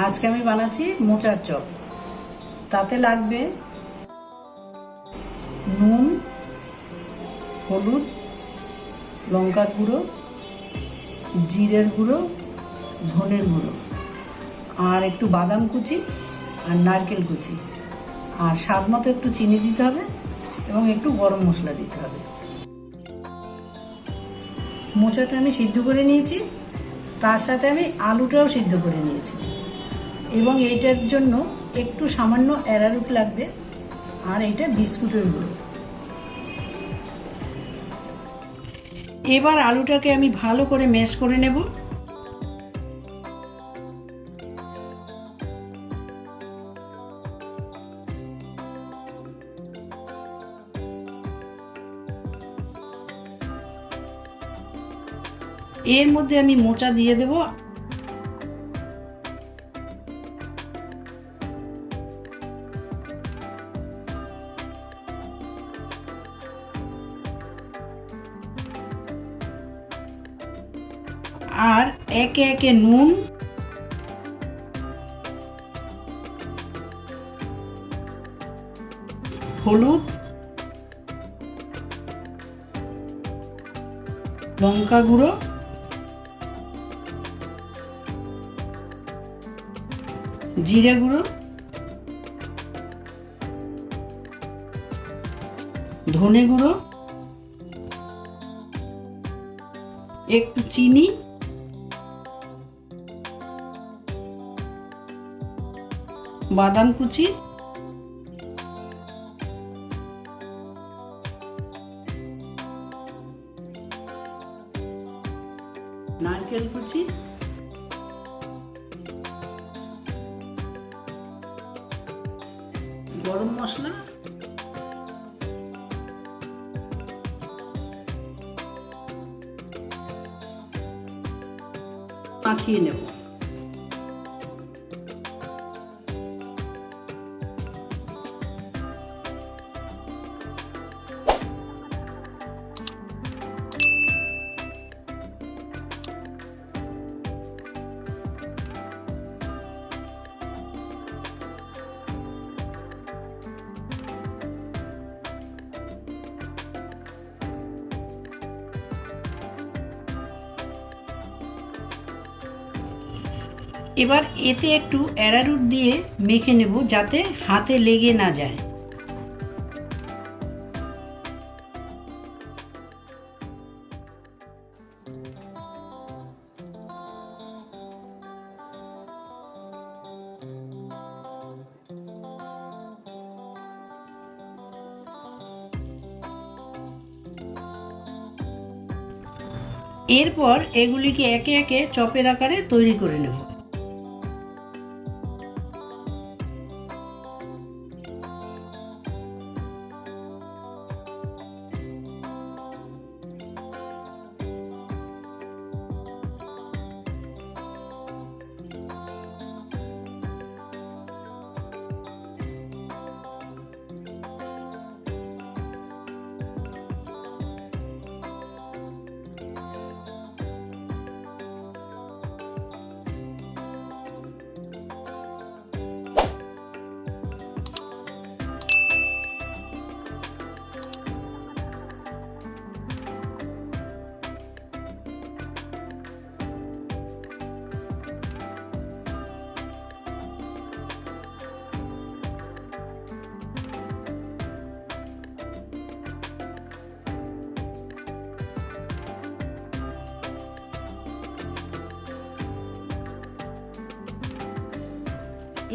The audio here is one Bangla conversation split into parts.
আজকে আমি বানাচ্ছি মোচার চপ। তাতে লাগবে নুন, হলুদ, লঙ্কার গুঁড়ো, জিরের গুঁড়ো, ধনের গুঁড়ো, আর একটু বাদাম কুচি আর নারকেল কুচি, আর স্বাদ মতো একটু চিনি দিতে হবে এবং একটু গরম মশলা দিতে হবে। মোচাটা আমি সিদ্ধ করে নিয়েছি, তার সাথে আমি আলুটাও সিদ্ধ করে নিয়েছি এবং এইটার জন্য একটু সামান্য অ্যারারুট লাগবে, আর এইটা বিস্কুটের গুঁড়ো। এবার আলুটাকে আমি ভালো করে ম্যাশ করে নেব। এর মধ্যে আমি মোচা দিয়ে দেব। আর একে একে নুন, হলুদ, লঙ্কা গুঁড়ো, জিরে গুঁড়ো, ধনে গুঁড়ো, একটু চিনি, বাদাম কুচি, নারকেল কুচি, গরম মশলা, মাখিয়ে নেব। এবার এতে একটু অ্যারারুট দিয়ে মেখে নেব যাতে হাতে লেগে না যায়। এরপর এগুলিকে একে একে চপের আকারে তৈরি করে নেব।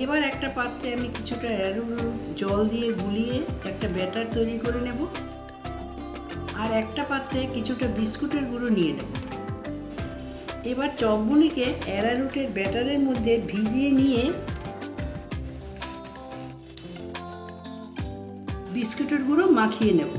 এবার একটা পাত্রে আমি কিছুটা অ্যারারুট জল দিয়ে গুলিয়ে একটা ব্যাটার তৈরি করে নেব, আর একটা পাত্রে কিছুটা বিস্কুটের গুঁড়ো নিয়ে নেব। এবার চপগুলিকে অ্যারারুটের ব্যাটারের মধ্যে ভিজিয়ে নিয়ে বিস্কুটের গুঁড়ো মাখিয়ে নেব।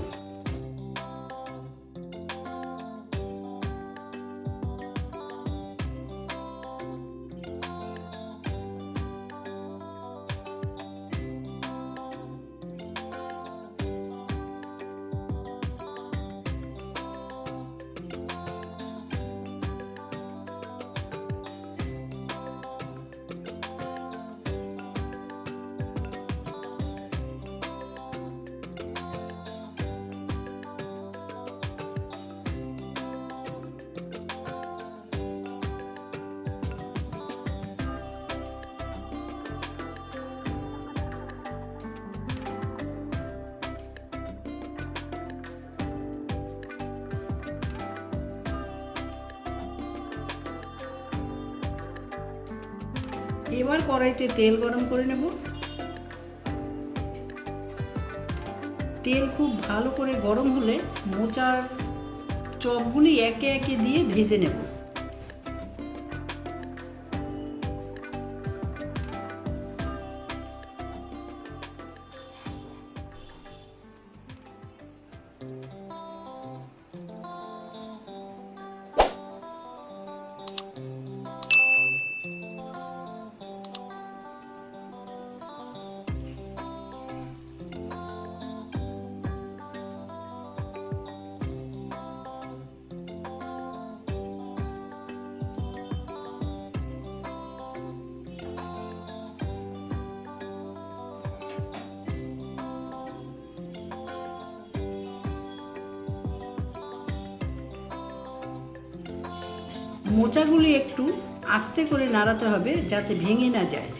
এবার কড়াইতে তেল গরম করে নেব। তেল খুব ভালো করে গরম হলে মোচার চপগুলি একে একে দিয়ে ভেজে নেব। মোচাগুলি একটু আস্তে করে নাড়াতে হবে যাতে ভেঙে না যায়।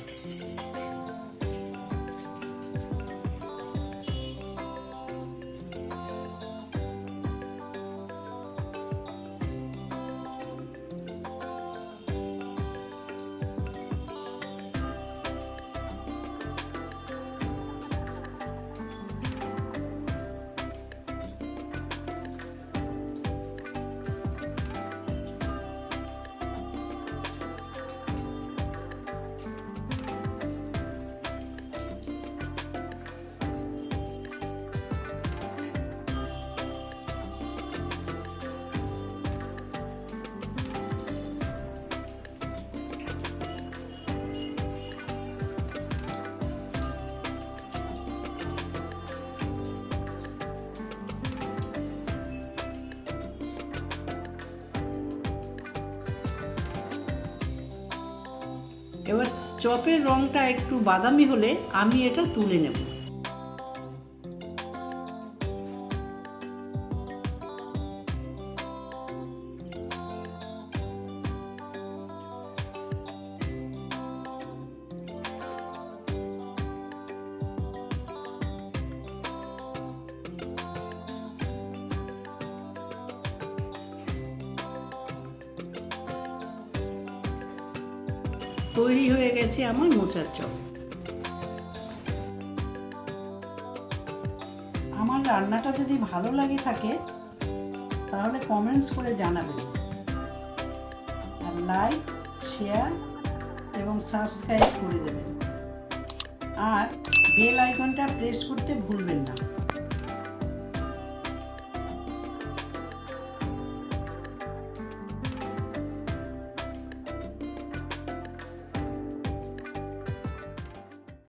এবার চপের রংটা একটু বাদামি হলে আমি এটা তুলে নেব। তৈরি হয়ে গেছে আমার মোচার চপ। আমার রান্নাটা যদি ভালো লাগে থাকে তাহলে কমেন্টস করে জানাবেন, আর লাইক, শেয়ার এবং সাবস্ক্রাইব করে দেবেন, আর বেল আইকনটা প্রেস করতে ভুলবেন না।